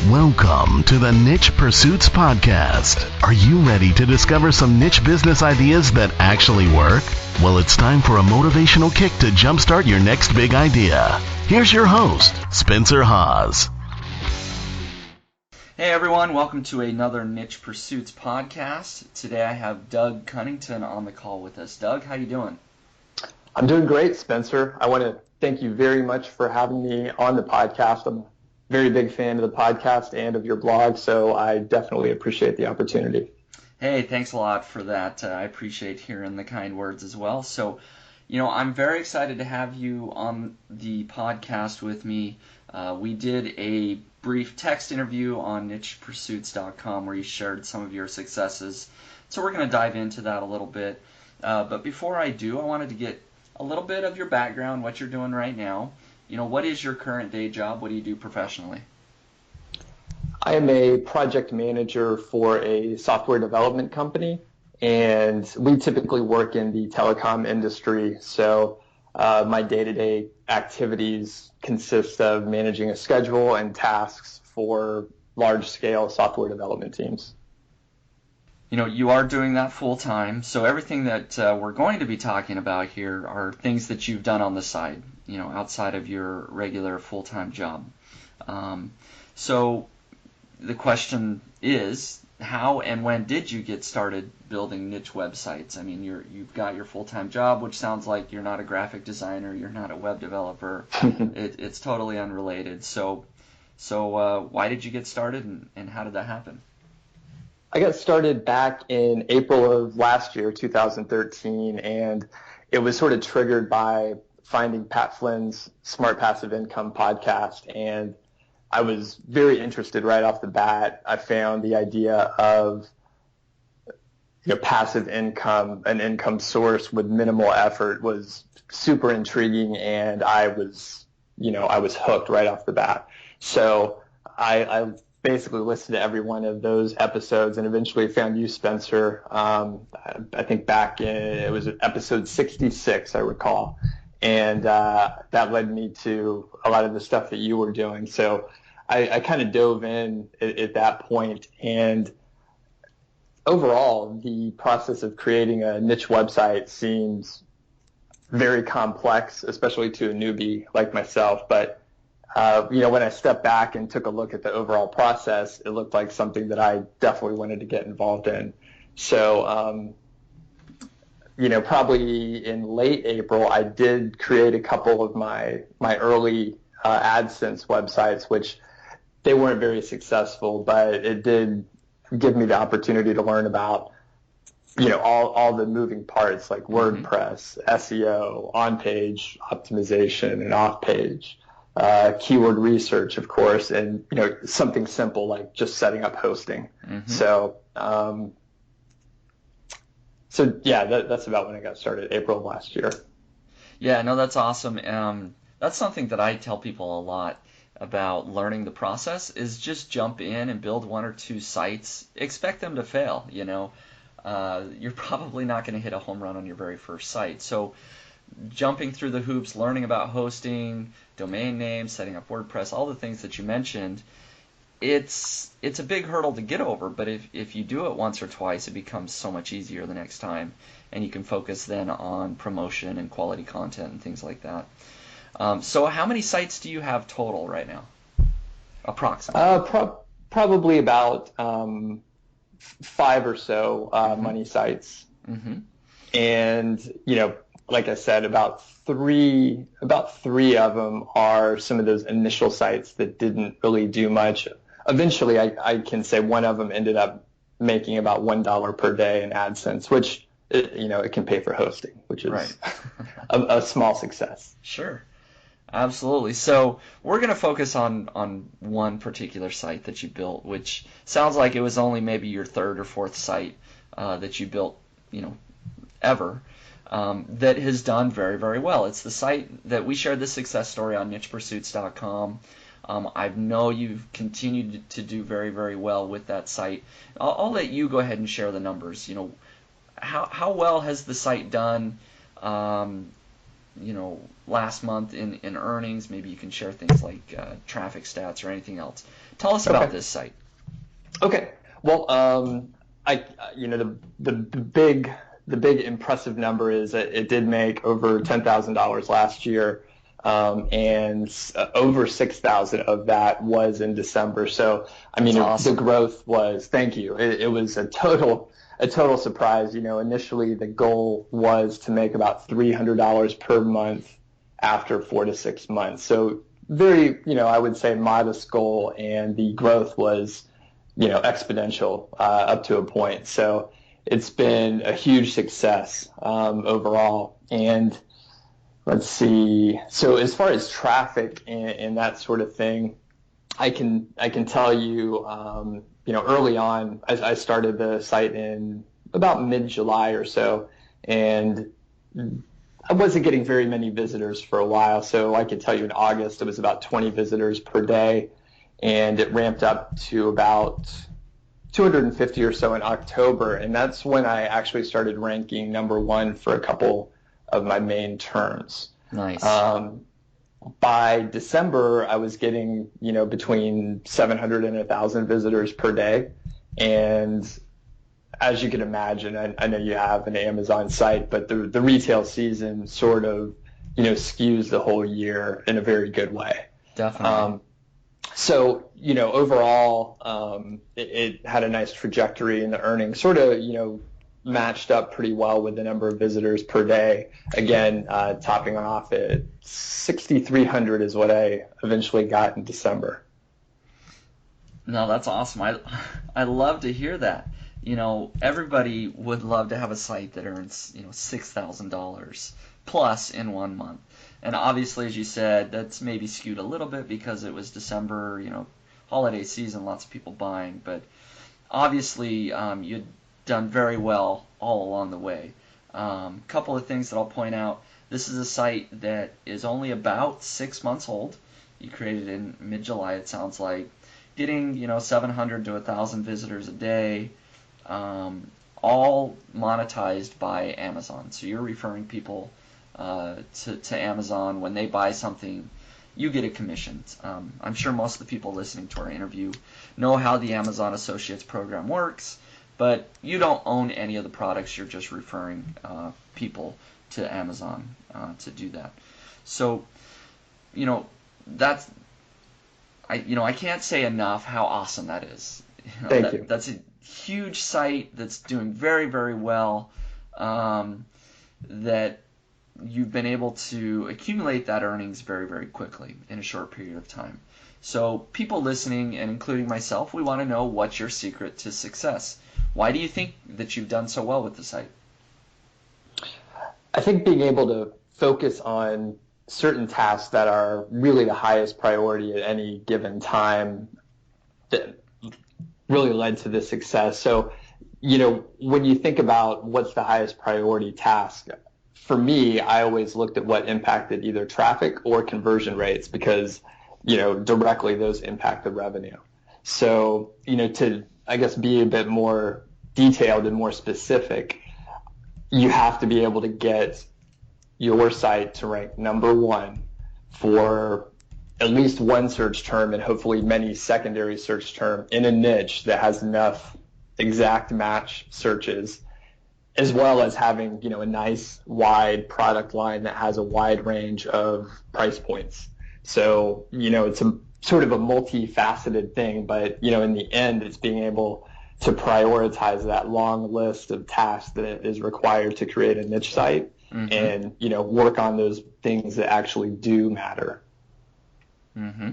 Welcome to the Niche Pursuits Podcast. Are you ready to discover some niche business ideas that actually work? Well, it's time for a motivational kick to jumpstart your next big idea. Here's your host, Spencer Haas. Hey everyone, welcome to another Niche Pursuits Podcast. Today I have Doug Cunnington on the call with us. Doug, how you doing? I'm doing great, Spencer. I want to thank you very much for having me on the podcast. I'm a very big fan of the podcast and of your blog, so I definitely appreciate the opportunity. Hey, thanks a lot for that. I appreciate hearing the kind words as well. So, I'm very excited to have you on the podcast with me. We did a brief text interview on nichepursuits.com where you shared some of your successes. So we're going to dive into that a little bit. But before I do, I wanted to get a little bit of your background, what you're doing right now. What is your current day job? What do you do professionally? I am a project manager for a software development company, and we typically work in the telecom industry. So my day-to-day activities consist of managing a schedule and tasks for large-scale software development teams. You are doing that full time, so everything that we're going to be talking about here are things that you've done on the side, outside of your regular full-time job. So the question is, how and when did you get started building niche websites? I mean, you've got your full-time job, which sounds like you're not a graphic designer, you're not a web developer. It's totally unrelated. So why did you get started, and how did that happen? I got started back in April of last year, 2013, and it was sort of triggered by finding Pat Flynn's Smart Passive Income podcast, and I was very interested right off the bat. I found the idea of passive income, an income source with minimal effort, was super intriguing, and I was hooked right off the bat. So I basically listened to every one of those episodes and eventually found you, Spencer. I think it was episode 66, I recall. And that led me to a lot of the stuff that you were doing. So I kind of dove in at that point. And overall, the process of creating a niche website seems very complex, especially to a newbie like myself. But when I stepped back and took a look at the overall process, it looked like something that I definitely wanted to get involved in. So, probably in late April, I did create a couple of my early AdSense websites, which they weren't very successful, but it did give me the opportunity to learn about, all the moving parts like WordPress, SEO, on-page optimization, and off-page. Keyword research, of course, and something simple like just setting up hosting. Mm-hmm. So that's about when I got started, April of last year. Yeah, no, that's awesome. That's something that I tell people a lot about learning the process is just jump in and build one or two sites. Expect them to fail. You're probably not going to hit a home run on your very first site. So jumping through the hoops, learning about hosting, domain names, setting up WordPress, all the things that you mentioned, it's a big hurdle to get over, but if you do it once or twice, it becomes so much easier the next time, and you can focus then on promotion and quality content and things like that. So how many sites do you have total right now, approximately? Probably about 5 or so money sites. Mm-hmm. And, like I said, about three of them are some of those initial sites that didn't really do much. Eventually, I can say one of them ended up making about $1 per day in AdSense, which it can pay for hosting, which is right. a small success. Sure, absolutely. So we're going to focus on one particular site that you built, which sounds like it was only maybe your third or fourth site that you built, ever. That has done very, very well. It's the site that we shared the success story on nichepursuits.com. I know you've continued to do very, very well with that site. I'll let you go ahead and share the numbers. How well has the site done? last month in earnings. Maybe you can share things like traffic stats or anything else. Tell us about this site. Okay. Well, the big impressive number is that it did make over $10,000 last year, and over 6,000 of that was in December. So, I mean, awesome. The growth was, thank you. It was a total surprise. Initially the goal was to make about $300 per month after 4 to 6 months. So very, I would say modest goal, and the growth was, exponential up to a point. So it's been a huge success overall. And let's see. So as far as traffic and that sort of thing, I can tell you, early on, I started the site in about mid-July or so, and I wasn't getting very many visitors for a while. So I can tell you in August, it was about 20 visitors per day, and it ramped up to about 250 or so in October. And that's when I actually started ranking number one for a couple of my main terms. Nice. By December, I was getting, between 700 and 1,000 visitors per day. And as you can imagine, I know you have an Amazon site, but the retail season sort of, skews the whole year in a very good way. Definitely. So, overall, it had a nice trajectory, and the earnings sort of, matched up pretty well with the number of visitors per day. Again, topping off at 6,300 is what I eventually got in December. No, that's awesome. I love to hear that. Everybody would love to have a site that earns, $6,000 plus in 1 month. And obviously, as you said, that's maybe skewed a little bit because it was December, holiday season, lots of people buying. But obviously, you'd done very well all along the way. Couple of things that I'll point out. This is a site that is only about 6 months old. You created it in mid-July, it sounds like. Getting, 700 to 1,000 visitors a day, all monetized by Amazon. So you're referring people to Amazon. When they buy something, you get a commission. I'm sure most of the people listening to our interview know how the Amazon Associates program works, but you don't own any of the products. You're just referring people to Amazon to do that. So, that's, I can't say enough how awesome that is. Thank you. That's a huge site that's doing very, very well, that you've been able to accumulate that earnings very, very quickly in a short period of time. So people listening, and including myself, we want to know what's your secret to success. Why do you think that you've done so well with the site? I think being able to focus on certain tasks that are really the highest priority at any given time that really led to this success. So, when you think about what's the highest priority task, for me, I always looked at what impacted either traffic or conversion rates because, directly those impact the revenue. So, to, I guess, be a bit more detailed and more specific, you have to be able to get your site to rank number one for at least one search term and hopefully many secondary search term in a niche that has enough exact match searches, as well as having, a nice wide product line that has a wide range of price points. So, it's a sort of a multifaceted thing, but, in the end, it's being able to prioritize that long list of tasks that is required to create a niche site. Mm-hmm. And, work on those things that actually do matter. Mm-hmm.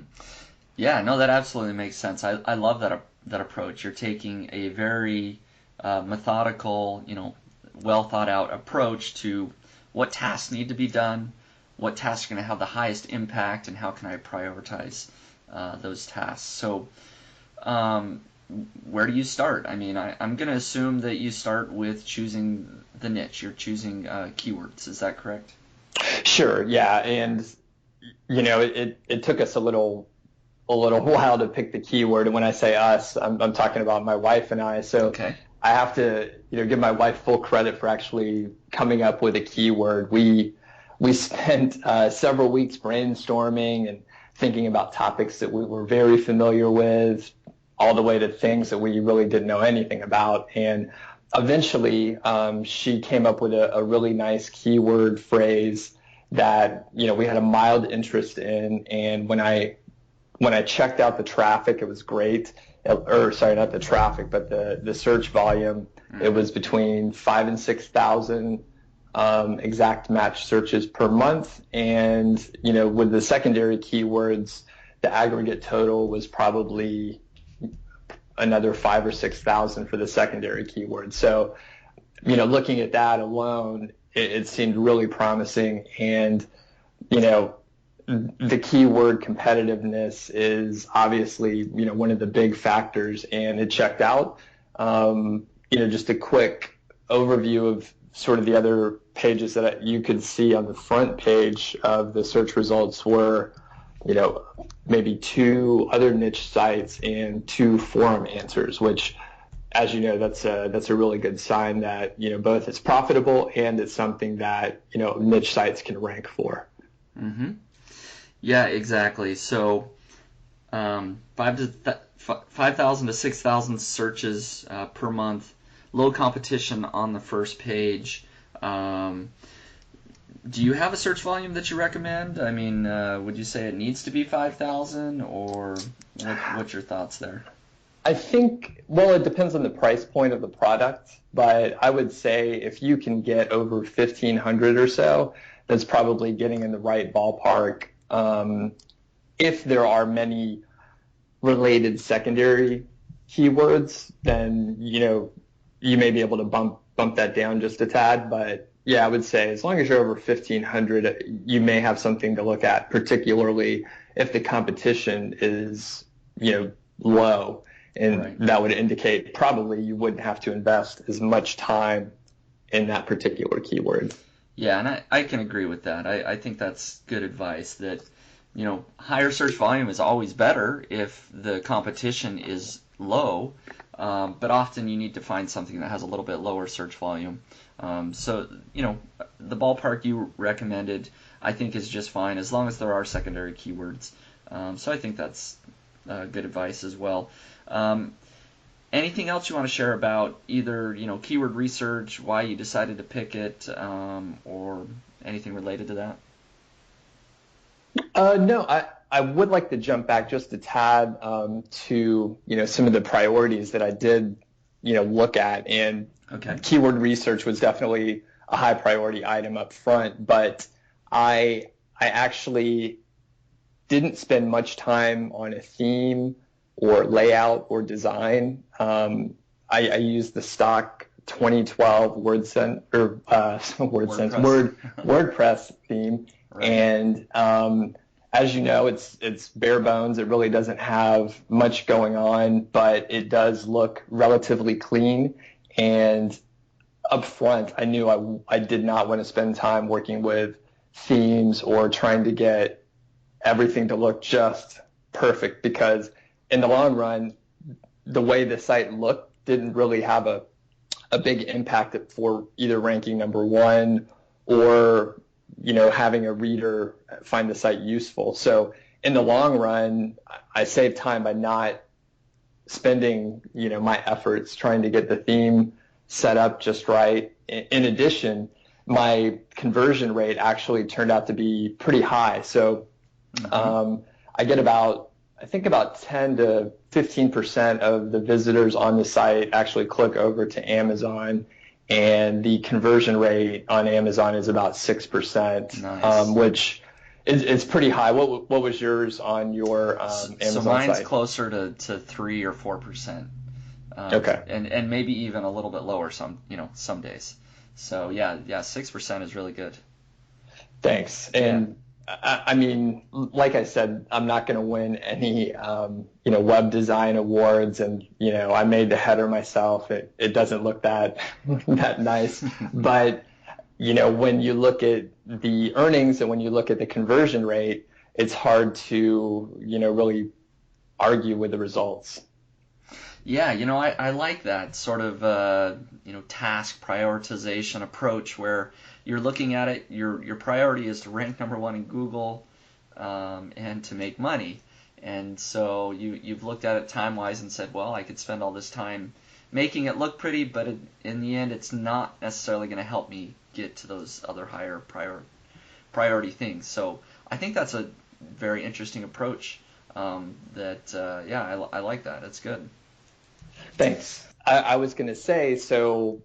Yeah, no, that absolutely makes sense. I love that approach. You're taking a very methodical, well thought out approach to what tasks need to be done, what tasks are going to have the highest impact, and how can I prioritize those tasks. So where do you start? I mean, I'm going to assume that you start with choosing the niche. You're choosing keywords. Is that correct? Sure. Yeah. And, it took us a little while to pick the keyword. And when I say us, I'm talking about my wife and I. So okay. I have to, give my wife full credit for actually coming up with a keyword. We we spent several weeks brainstorming and thinking about topics that we were very familiar with, all the way to things that we really didn't know anything about. And eventually, she came up with a really nice keyword phrase that, we had a mild interest in. And when I checked out the traffic, it was great. Or sorry, not the traffic, but the search volume. It was between 5,000 and 6,000 exact match searches per month. And, with the secondary keywords, the aggregate total was probably another 5,000 or 6,000 for the secondary keywords. So, looking at that alone, it seemed really promising. And, the keyword competitiveness is obviously, one of the big factors, and it checked out. Just a quick overview of sort of the other pages that you could see on the front page of the search results were, maybe 2 other niche sites and 2 forum answers, which, as you know, that's a really good sign that, both it's profitable and it's something that, niche sites can rank for. Mm-hmm. Yeah, exactly. So 5,000 to 6,000 searches per month, low competition on the first page. Do you have a search volume that you recommend? I mean, would you say it needs to be 5,000, or what's your thoughts there? I think, well, it depends on the price point of the product, but I would say if you can get over 1,500 or so, that's probably getting in the right ballpark. If there are many related secondary keywords, then, you may be able to bump that down just a tad. But yeah, I would say as long as you're over 1,500, you may have something to look at, particularly if the competition is, low. And right. That would indicate probably you wouldn't have to invest as much time in that particular keyword. Yeah, and I can agree with that. I think that's good advice that, higher search volume is always better if the competition is low, but often you need to find something that has a little bit lower search volume. So, the ballpark you recommended, I think, is just fine as long as there are secondary keywords. So I think that's good advice as well. Anything else you want to share about either, keyword research, why you decided to pick it, or anything related to that? No, I would like to jump back just a tad to, some of the priorities that I did, look at. And Okay. Keyword research was definitely a high priority item up front, but I actually didn't spend much time on a theme or layout or design. I used the stock 2012 WordPress theme. Right. And as you know, it's bare bones. It really doesn't have much going on, but it does look relatively clean. And up front, I knew I did not want to spend time working with themes or trying to get everything to look just perfect, because in the long run, the way the site looked didn't really have a big impact for either ranking number 1 or, having a reader find the site useful. So in the long run, I saved time by not spending, my efforts trying to get the theme set up just right. In addition, my conversion rate actually turned out to be pretty high. So I get about 10 to 15% of the visitors on the site actually click over to Amazon, and the conversion rate on Amazon is about 6%, Nice. Which is pretty high. What was yours on your Amazon site? So mine's closer to 3 or 4%. Okay. And maybe even a little bit lower some days. So yeah, 6% is really good. Thanks. And I mean, like I said, I'm not going to win any, web design awards, and, I made the header myself. It doesn't look that nice, but, when you look at the earnings and when you look at the conversion rate, it's hard to, really argue with the results. Yeah, I like that sort of task prioritization approach where you're looking at it. Your priority is to rank number one in Google, and to make money. And so you've looked at it time wise and said, well, I could spend all this time making it look pretty, but in the end, it's not necessarily going to help me get to those other higher priority things. So I think that's a very interesting approach. I like that. It's good. Thanks. I was going to say, so,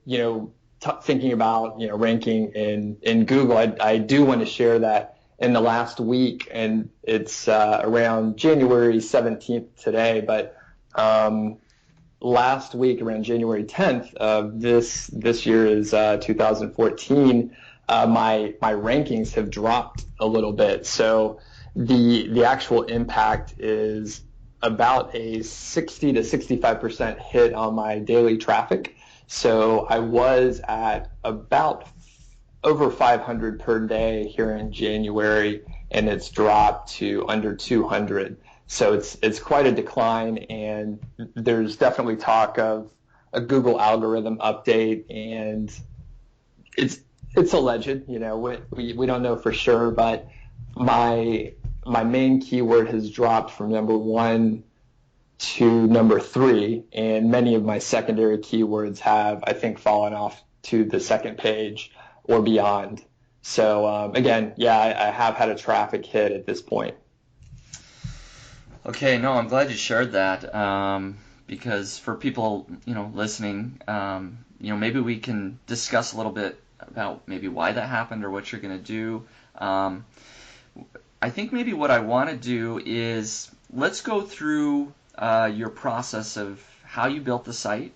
thinking about, ranking in Google, I do want to share that in the last week, and it's around January 17th today, but last week, around January 10th of this year is 2014, my rankings have dropped a little bit. So the actual impact is about a 60 to 65% hit on my daily traffic. So I was at about over 500 per day here in January, and it's dropped to under 200. So it's quite a decline, and there's definitely talk of a Google algorithm update, and it's alleged. We don't know for sure, but my main keyword has dropped from number 1 to number 3, and many of my secondary keywords have, I think, fallen off to the second page or beyond. So again, I have had a traffic hit at this point. Okay, no, I'm glad you shared that, because for people listening, maybe we can discuss a little bit about maybe why that happened or what you're going to do. I think maybe what I want to do is let's go through your process of how you built the site,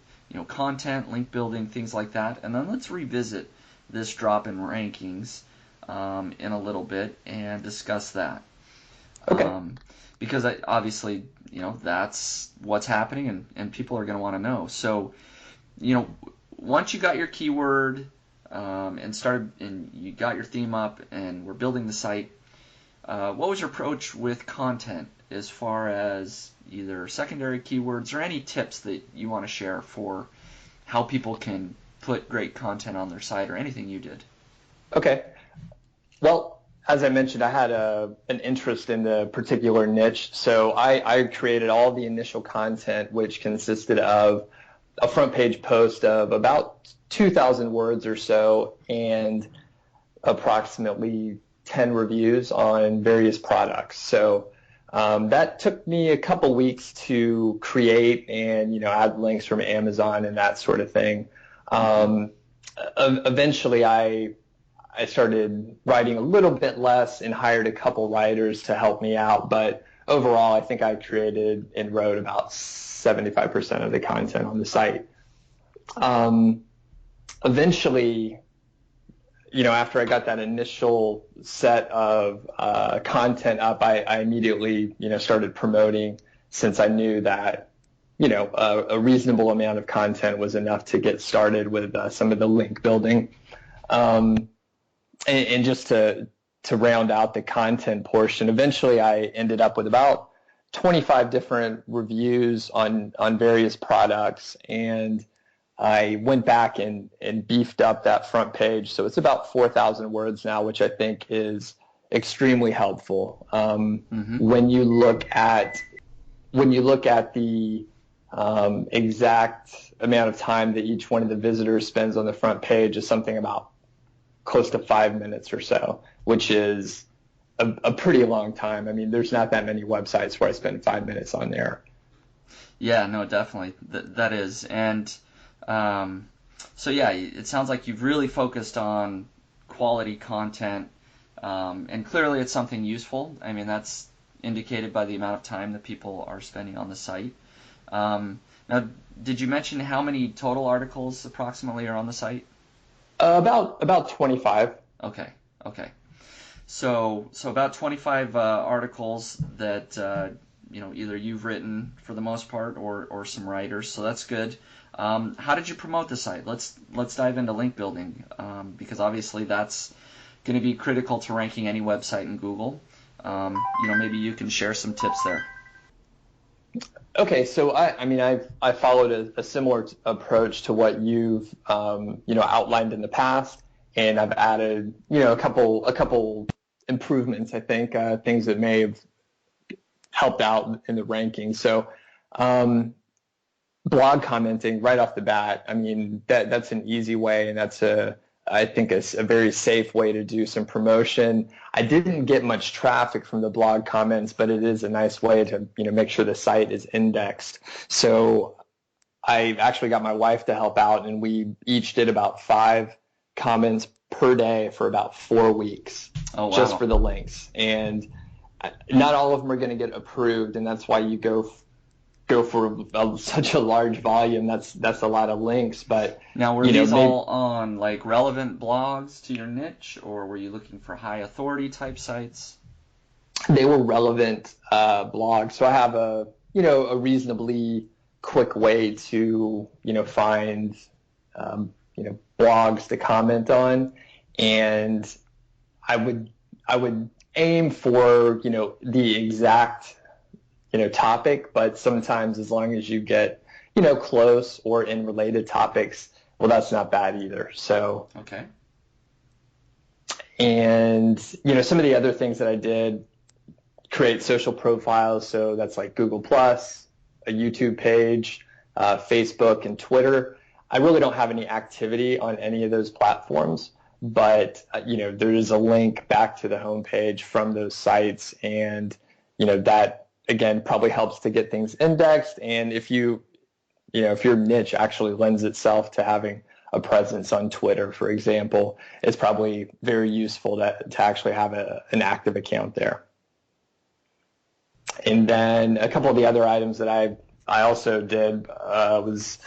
content, link building, things like that, and then let's revisit this drop in rankings in a little bit and discuss that. Okay. Because obviously, that's what's happening, and people are going to want to know. So, once you got your keyword and you got your theme up and we're building the site, what was your approach with content as far as either secondary keywords or any tips that you want to share for how people can put great content on their site or anything you did? Okay. Well, as I mentioned, I had an interest in the particular niche, so I created all the initial content, which consisted of a front page post of about 2,000 words or so and approximately 10 reviews on various products. So that took me a couple weeks to create and add links from Amazon and that sort of thing. Eventually, I started writing a little bit less and hired a couple writers to help me out. But overall, I think I created and wrote about 75% of the content on the site. Eventually, after I got that initial set of content up, I immediately, started promoting, since I knew that, a reasonable amount of content was enough to get started with some of the link building. And just to round out the content portion, eventually I ended up with about 25 different reviews on various products, and I went back and beefed up that front page. So it's about 4,000 words now, which I think is extremely helpful. When you look at the exact amount of time that each one of the visitors spends on the front page, is something about close to 5 minutes or so, which is a pretty long time. I mean, there's not that many websites where I spend 5 minutes on there. Yeah, no, definitely. That is. And so, yeah, it sounds like you've really focused on quality content, and clearly it's something useful. I mean, that's indicated by the amount of time that people are spending on the site. Now, did you mention how many total articles approximately are on the site? About 25. Okay. So about 25 articles that either you've written for the most part or some writers. So that's good. How did you promote the site? Let's dive into link building, because obviously that's going to be critical to ranking any website in Google. Maybe you can share some tips there. Okay, so I followed a similar approach to what you've outlined in the past, and I've added a couple improvements. I think things that may have helped out in the rankings. So blog commenting right off the bat. I mean that's an easy way, and I think a very safe way to do some promotion. I didn't get much traffic from the blog comments, but it is a nice way to make sure the site is indexed. So I actually got my wife to help out, and we each did about 5 comments per day for about 4 weeks. Oh, wow. Just for the links. And not all of them are going to get approved, and that's why you go for such a large volume. That's a lot of links. But now, were these all on like relevant blogs to your niche, or were you looking for high authority type sites? They were relevant blogs. So I have a reasonably quick way to find blogs to comment on, and I would aim for the exact topic, but sometimes as long as you get close or in related topics, well, that's not bad either. So okay. And some of the other things that I did, create social profiles, so that's like Google Plus, a YouTube page, Facebook, and Twitter. I really don't have any activity on any of those platforms, but there is a link back to the homepage from those sites, and that again probably helps to get things indexed. And if your niche actually lends itself to having a presence on Twitter, for example, it's probably very useful to actually have an active account there. And then a couple of the other items that I also did was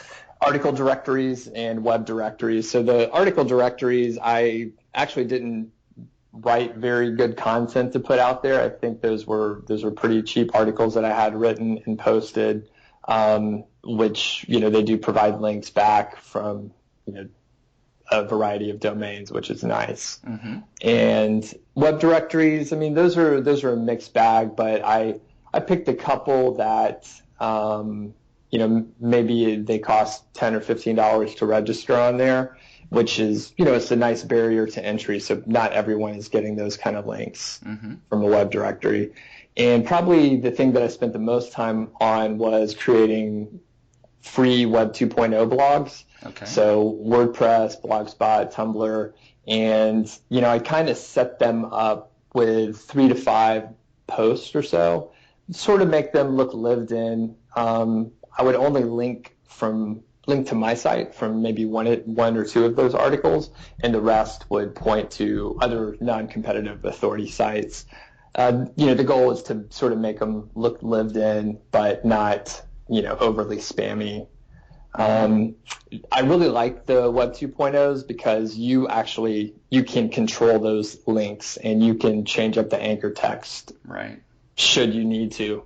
article directories and web directories. So the article directories, I actually didn't write very good content to put out there. I think those were pretty cheap articles that I had written and posted, which they do provide links back from a variety of domains, which is nice. Mm-hmm. And web directories, I mean those are a mixed bag, but I picked a couple that maybe they cost $10 or $15 to register on there, which is, it's a nice barrier to entry. So not everyone is getting those kind of links mm-hmm. from a web directory. And probably the thing that I spent the most time on was creating free Web 2.0 blogs. Okay. So WordPress, Blogspot, Tumblr, and, I kind of set them up with 3 to 5 posts or so, sort of make them look lived in. I would only link to my site from maybe one or 2 of those articles, and the rest would point to other non-competitive authority sites. The goal is to sort of make them look lived in, but not, overly spammy. I really like the Web 2.0s because you can control those links, and you can change up the anchor text. Right. Should you need to.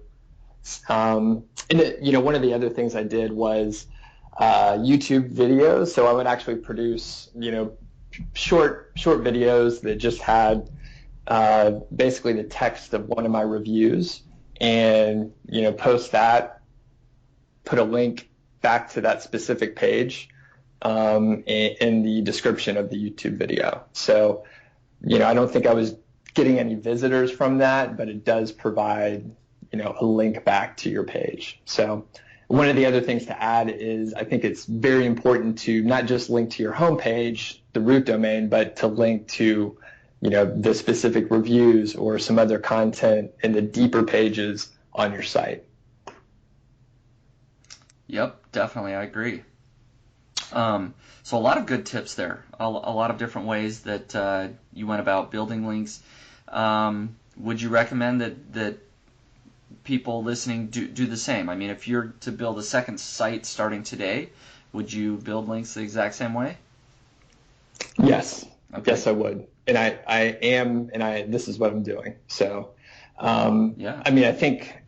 And one of the other things I did was YouTube videos. So I would actually produce, short videos that just had basically the text of one of my reviews, and post that, put a link back to that specific page in the description of the YouTube video. So I don't think I was getting any visitors from that, but it does provide a link back to your page. So one of the other things to add is I think it's very important to not just link to your homepage, the root domain, but to link to the specific reviews or some other content in the deeper pages on your site. Yep, definitely, I agree. So a lot of good tips there, a lot of different ways that you went about building links. Would you recommend that people listening do the same? I mean, if you're to build a second site starting today, would you build links the exact same way? Yes. Okay. Yes, I would. And I am, and this is what I'm doing. So, yeah. I mean, I think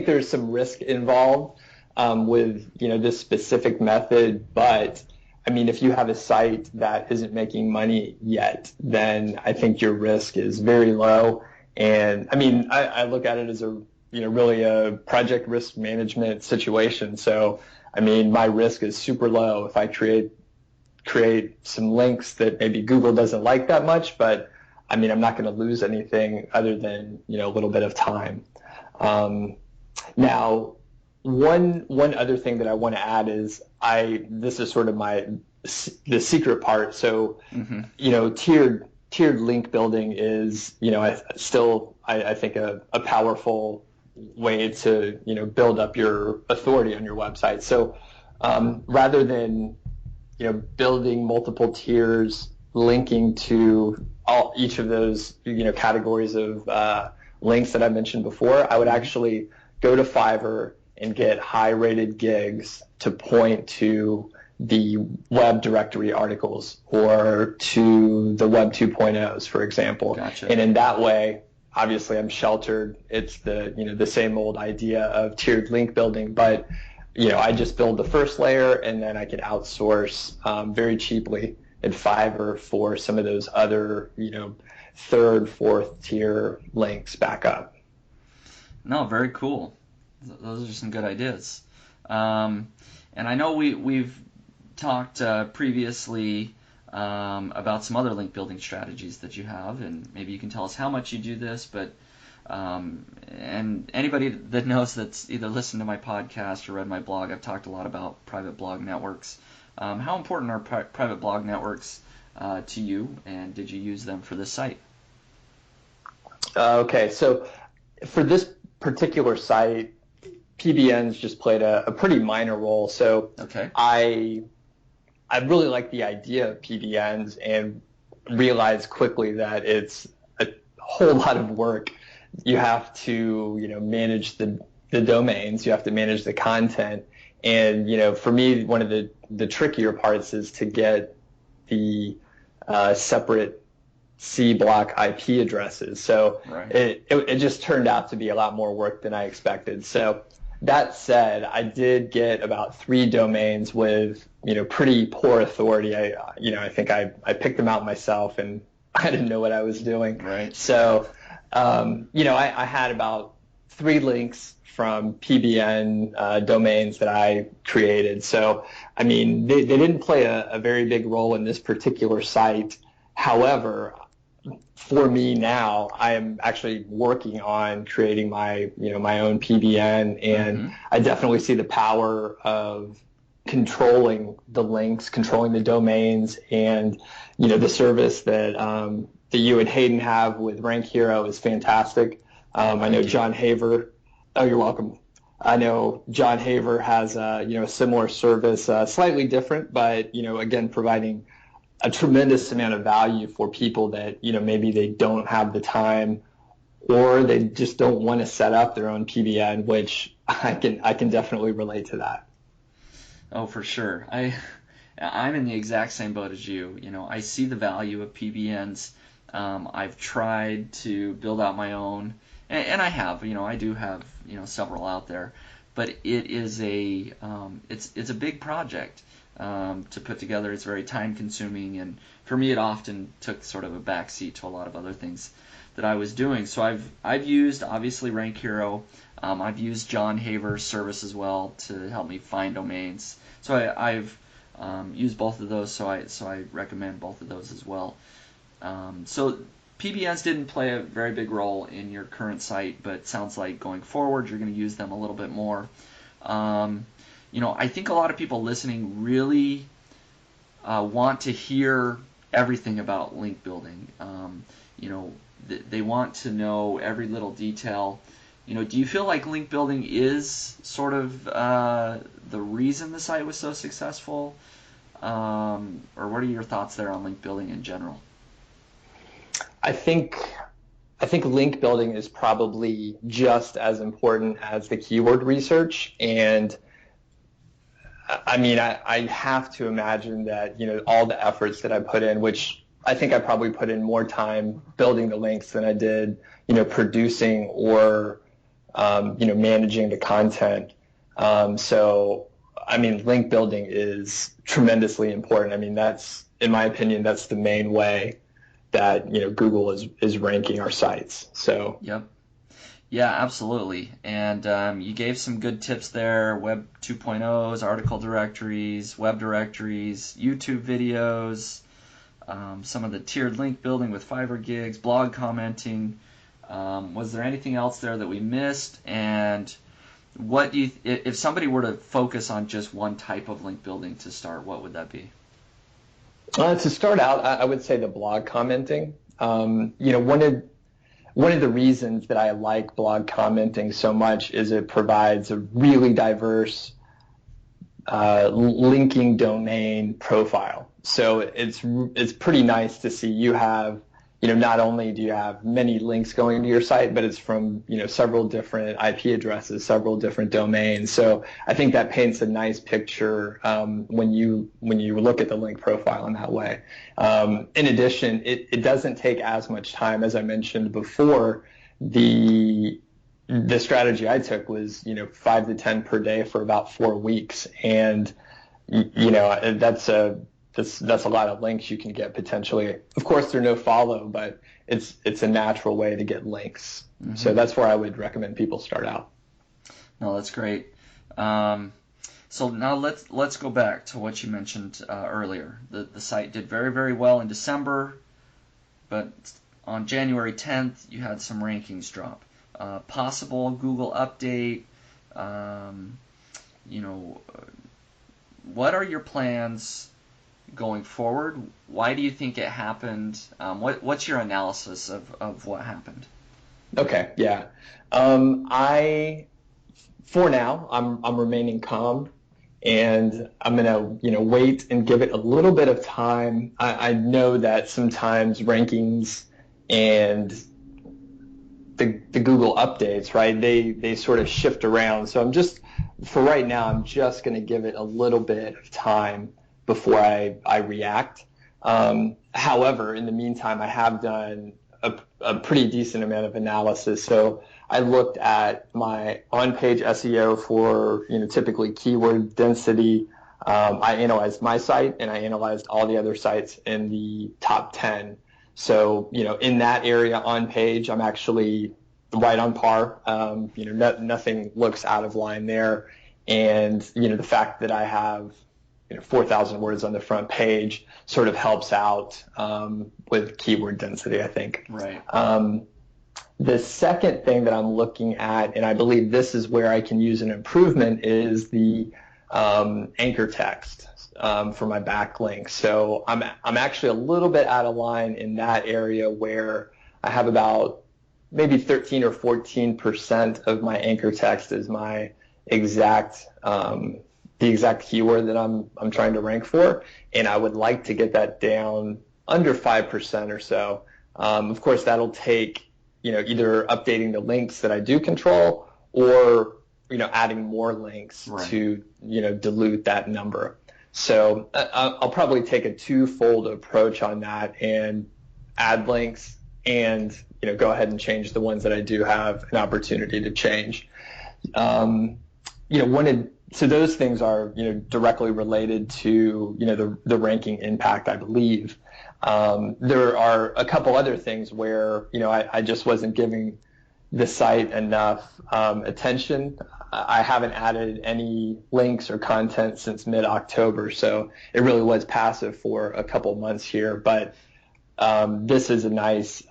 there's some risk involved with, this specific method, but I mean, if you have a site that isn't making money yet, then I think your risk is very low. And I mean, I look at it as a really a project risk management situation. So, I mean, my risk is super low if I create some links that maybe Google doesn't like that much, but I mean, I'm not going to lose anything other than, a little bit of time. Now, one other thing that I want to add is this is sort of the secret part. So, tiered link building is, I think a powerful way to, build up your authority on your website. So, rather than, building multiple tiers, linking to each of those, categories of links that I mentioned before, I would actually go to Fiverr and get high-rated gigs to point to the web directory articles or to the Web 2.0s, for example. Gotcha. And in that way, obviously, I'm sheltered. It's the same old idea of tiered link building, but I just build the first layer and then I can outsource very cheaply at Fiverr for some of those other third, fourth tier links back up. No, very cool. Those are some good ideas. And I know we've talked previously about some other link building strategies that you have, and maybe you can tell us how much you do this, but and anybody that knows that's either listened to my podcast or read my blog, I've talked a lot about private blog networks. How important are private blog networks to you, and did you use them for this site? Okay, so for this particular site, PBNs just played a pretty minor role. So okay. I really like the idea of PBNs and realized quickly that it's a whole lot of work. You have to, manage the domains, you have to manage the content. And, for me, one of the trickier parts is to get the separate C block IP addresses. So right. it just turned out to be a lot more work than I expected. So that said, I did get about 3 domains with, pretty poor authority. I think I picked them out myself and I didn't know what I was doing. Right. So, I had about 3 links from PBN domains that I created. So, I mean, they didn't play a very big role in this particular site. However, for me now, I am actually working on creating my own PBN, and I definitely see the power of controlling the links, controlling the domains, and the service that you and Hayden have with Rank Hero is fantastic. I know John Haver. Oh, you're welcome. I know John Haver has a similar service, slightly different, but again providing a tremendous amount of value for people that maybe they don't have the time or they just don't want to set up their own PBN, which I can definitely relate to that. Oh, for sure. I'm in the exact same boat as you. I see the value of PBNs. I've tried to build out my own, and I have. I do have several out there, but it is it's a big project to put together. It's very time consuming, and for me, it often took sort of a backseat to a lot of other things that I was doing. So I've used obviously Rank Hero. I've used John Haver's service as well to help me find domains. So I've used both of those. So I recommend both of those as well. So PBNs didn't play a very big role in your current site, but it sounds like going forward you're going to use them a little bit more. I think a lot of people listening really want to hear everything about link building. They want to know every little detail. Do you feel like link building is sort of the reason the site was so successful? Or what are your thoughts there on link building in general? I think link building is probably just as important as the keyword research. And I mean, I have to imagine that, all the efforts that I put in, which I think I probably put in more time building the links than I did, producing or, managing the content. So, I mean, link building is tremendously important. I mean, in my opinion, that's the main way that Google is ranking our sites. So yep. Yeah, absolutely. And you gave some good tips there: Web 2.0s, article directories, web directories, YouTube videos, some of the tiered link building with Fiverr gigs, blog commenting. Was there anything else there that we missed? And what do you, if somebody were to focus on just one type of link building to start, what would that be? To start out, I would say the blog commenting. One of the reasons that I like blog commenting so much is it provides a really diverse linking domain profile. So it's pretty nice to see you have, not only do you have many links going to your site, but it's from, several different IP addresses, several different domains. So I think that paints a nice picture when you look at the link profile in that way. In addition, it doesn't take as much time. As I mentioned before, the strategy I took was, 5 to 10 per day for about 4 weeks. And, that's a lot of links you can get potentially. Of course, they're no follow, but it's a natural way to get links. Mm-hmm. So that's where I would recommend people start out. No, that's great. So now let's go back to what you mentioned earlier. The site did very, very well in December, but on January 10th, you had some rankings drop. Possible Google update. What are your plans going forward? Why do you think it happened? What's your analysis of what happened? Okay, yeah. For now, I'm remaining calm, and I'm gonna wait and give it a little bit of time. I know that sometimes rankings and the Google updates, right? They sort of shift around. So for right now, I'm just going to give it a little bit of time before I react. However, in the meantime, I have done a pretty decent amount of analysis. So I looked at my on-page SEO for, typically keyword density. I analyzed my site, and I analyzed all the other sites in the top 10. So, in that area on page, I'm actually right on par. Nothing looks out of line there. And, the fact that I have 4,000 words on the front page sort of helps out with keyword density, I think. Right. The second thing that I'm looking at, and I believe this is where I can use an improvement, is the anchor text for my backlink. So I'm actually a little bit out of line in that area, where I have about maybe 13 or 14% of my anchor text is my the exact keyword that I'm trying to rank for, and I would like to get that down under 5% or so. Of course, that'll take either updating the links that I do control, or adding more links to dilute that number. So I'll probably take a twofold approach on that, and add links, and go ahead and change the ones that I do have an opportunity to change. So those things are directly related to the ranking impact, I believe. There are a couple other things where I just wasn't giving the site enough attention. I haven't added any links or content since mid-October, so it really was passive for a couple months here. But this is a nice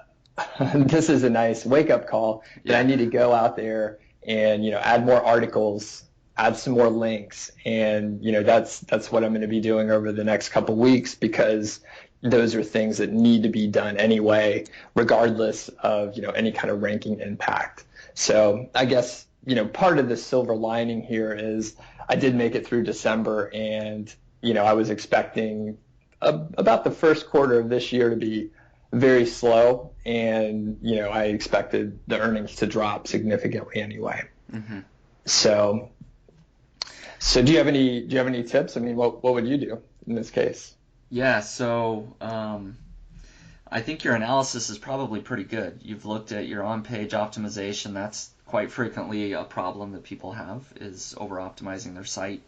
wake-up call that I need to go out there and add more articles, add some more links, and that's what I'm going to be doing over the next couple weeks, because those are things that need to be done anyway, regardless of any kind of ranking impact. So I guess part of the silver lining here is I did make it through December, and I was expecting about the first quarter of this year to be very slow, and I expected the earnings to drop significantly anyway. Mm-hmm. So do you have any tips? I mean, what would you do in this case? Yeah, so I think your analysis is probably pretty good. You've looked at your on-page optimization. That's quite frequently a problem that people have, is over-optimizing their site.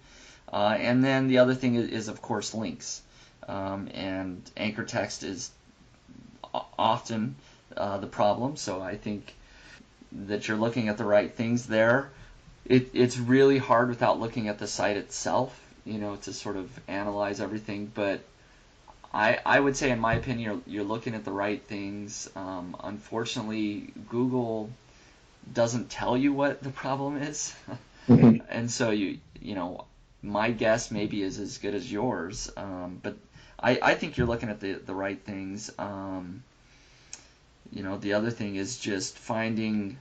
And then the other thing is of course, links. And anchor text is often the problem. So I think that you're looking at the right things there. It's really hard without looking at the site itself, to sort of analyze everything. But I would say, in my opinion, you're looking at the right things. Unfortunately, Google doesn't tell you what the problem is, and so my guess maybe is as good as yours. But I think you're looking at the right things. The other thing is just finding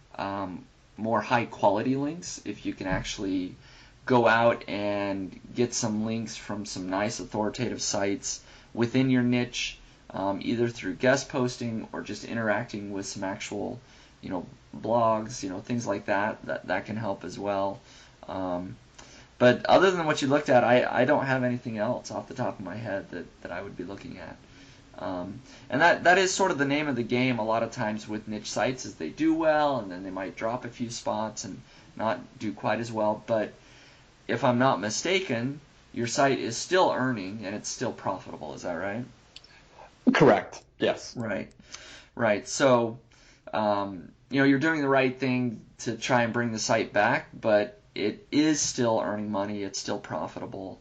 more high quality links. If you can actually go out and get some links from some nice authoritative sites within your niche, either through guest posting or just interacting with some actual, blogs, things like that can help as well. But other than what you looked at, I don't have anything else off the top of my head that I would be looking at. And that is sort of the name of the game a lot of times with niche sites, is they do well and then they might drop a few spots and not do quite as well. But if I'm not mistaken, your site is still earning and it's still profitable. Is that right? Correct. Yes. Right. So, you're doing the right thing to try and bring the site back, but it is still earning money. It's still profitable.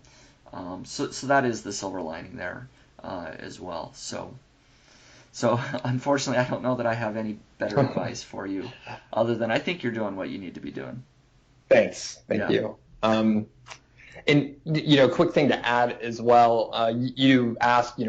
So that is the silver lining there as well. So unfortunately, I don't know that I have any better advice for you, other than I think you're doing what you need to be doing. Thanks. Thank you. And quick thing to add as well. You asked,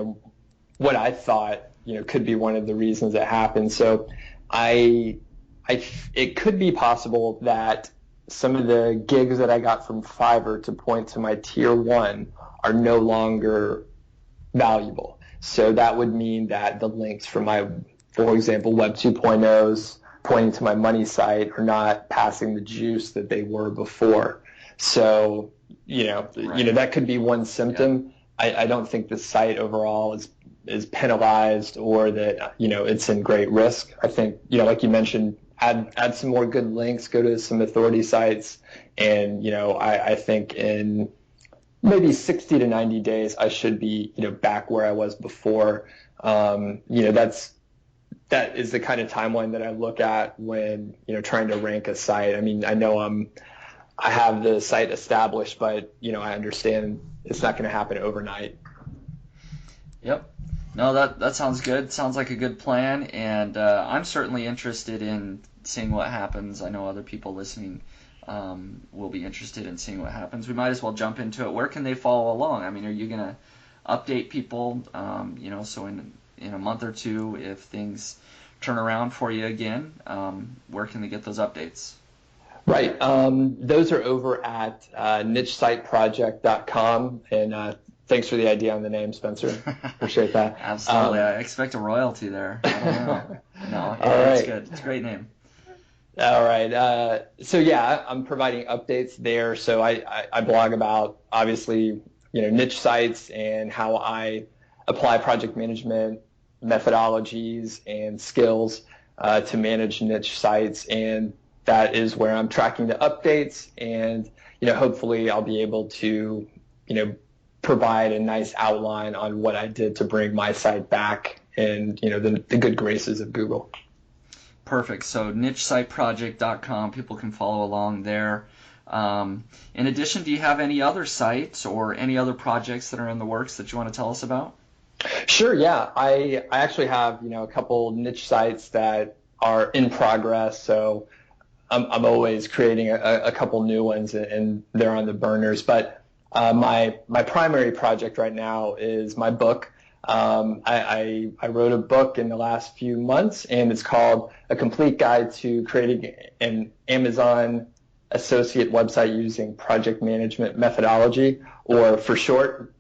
what I thought, could be one of the reasons it happened. So it could be possible that some of the gigs that I got from Fiverr to point to my tier 1 are no longer valuable. So that would mean that the links for for example, Web 2.0s pointing to my money site are not passing the juice that they were before. So, that could be one symptom. Yeah. I don't think the site overall is penalized or that, it's in great risk. I think, like you mentioned, add some more good links, go to some authority sites, and, I think in maybe 60 to 90 days, I should be, back where I was before. That is the kind of timeline that I look at when, trying to rank a site. I mean, I know I have the site established, but, I understand it's not going to happen overnight. Yep. No, that sounds good. Sounds like a good plan, and I'm certainly interested in seeing what happens. I know other people listening will be interested in seeing what happens. We might as well jump into it. Where can they follow along? I mean, are you going to update people, so in a month or two, if things turn around for you again, where can they get those updates? Right. Those are over at nichesiteproject.com, and thanks for the idea on the name, Spencer. Appreciate that. Absolutely. I expect a royalty there. I don't know. No, it's good. It's a great name. All right. So yeah, I'm providing updates there. So I blog about, obviously, niche sites and how I apply project management methodologies and skills to manage niche sites, and that is where I'm tracking the updates, and hopefully I'll be able to provide a nice outline on what I did to bring my site back and the good graces of Google. Perfect. So nichesiteproject.com, people can follow along there. In addition, do you have any other sites or any other projects that are in the works that you want to tell us about? Sure, yeah. I actually have a couple niche sites that are in progress, so I'm always creating a couple new ones, and they're on the burners. But my primary project right now is my book. I wrote a book in the last few months, and it's called A Complete Guide to Creating an Amazon Associate Website Using Project Management Methodology, or for short,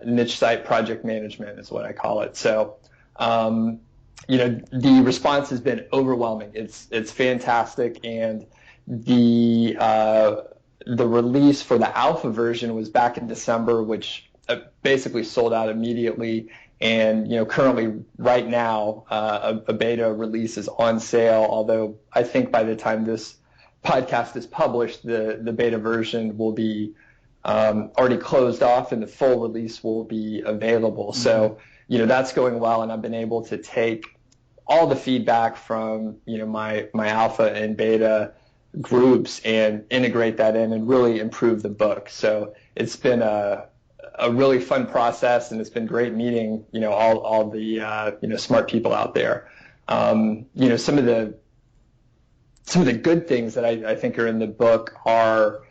Niche Site Project Management is what I call it. So, the response has been overwhelming. It's fantastic, and the release for the alpha version was back in December, which basically sold out immediately. And currently, right now, a beta release is on sale. Although I think by the time this podcast is published, the beta version will be already closed off, and the full release will be available. Mm-hmm. So that's going well, and I've been able to take all the feedback from, my alpha and beta groups and integrate that in and really improve the book. So it's been a really fun process, and it's been great meeting, all the, smart people out there. Some of the good things that I think are in the book are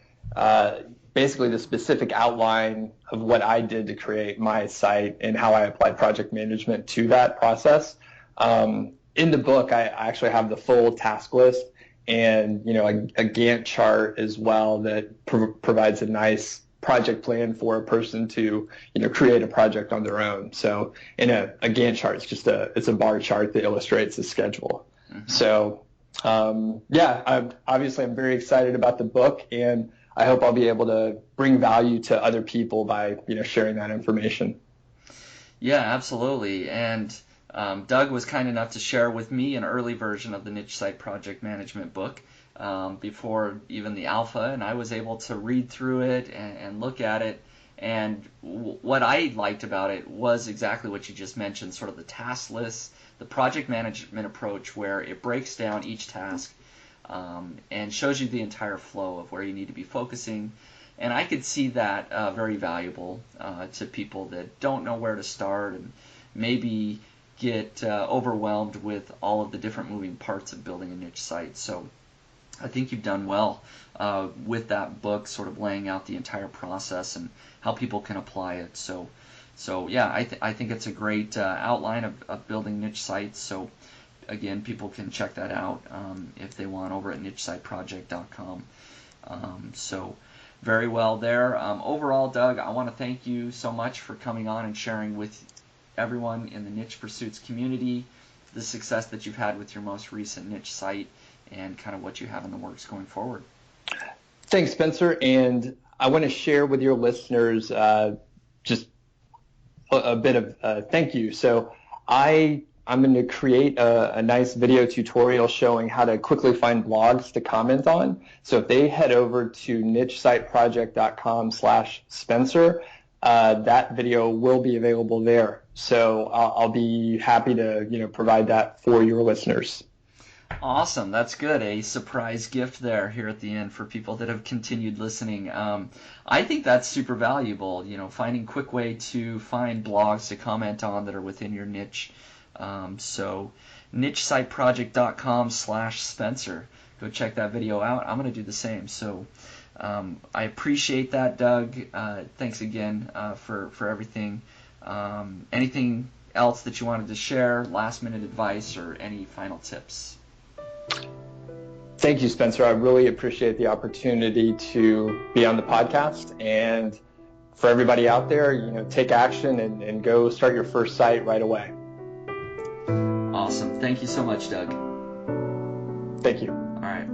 basically the specific outline of what I did to create my site and how I applied project management to that process. In the book, I actually have the full task list and, a Gantt chart as well that provides a nice project plan for a person to, create a project on their own. So in a Gantt chart, it's a bar chart that illustrates the schedule. Mm-hmm. So I'm very excited about the book, and I hope I'll be able to bring value to other people by, sharing that information. Yeah, absolutely. And Doug was kind enough to share with me an early version of the Niche Site Project Management book before even the alpha, and I was able to read through it and look at it. And what I liked about it was exactly what you just mentioned, sort of the task list, the project management approach where it breaks down each task and shows you the entire flow of where you need to be focusing. And I could see that very valuable to people that don't know where to start and maybe get overwhelmed with all of the different moving parts of building a niche site. So I think you've done well with that book, sort of laying out the entire process and how people can apply it. So yeah, I think it's a great outline of building niche sites. So again, people can check that out if they want over at nichesiteproject.com. So very well there. Overall, Doug, I want to thank you so much for coming on and sharing with everyone in the Niche Pursuits community the success that you've had with your most recent niche site and kind of what you have in the works going forward. Thanks, Spencer. And I want to share with your listeners just a bit of thank you. So I'm going to create a nice video tutorial showing how to quickly find blogs to comment on. So if they head over to nichesiteproject.com/Spencer, that video will be available there. So I'll be happy to provide that for your listeners. Awesome. That's good. A surprise gift there here at the end for people that have continued listening. I think that's super valuable, finding a quick way to find blogs to comment on that are within your niche. So nichesiteproject.com/Spencer. Go check that video out. I'm going to do the same. So I appreciate that, Doug. Thanks again for everything. Anything else that you wanted to share, last minute advice, or any final tips? Thank you, Spencer. I really appreciate the opportunity to be on the podcast. And for everybody out there, take action and go start your first site right away. Awesome. Thank you so much, Doug. Thank you. All right.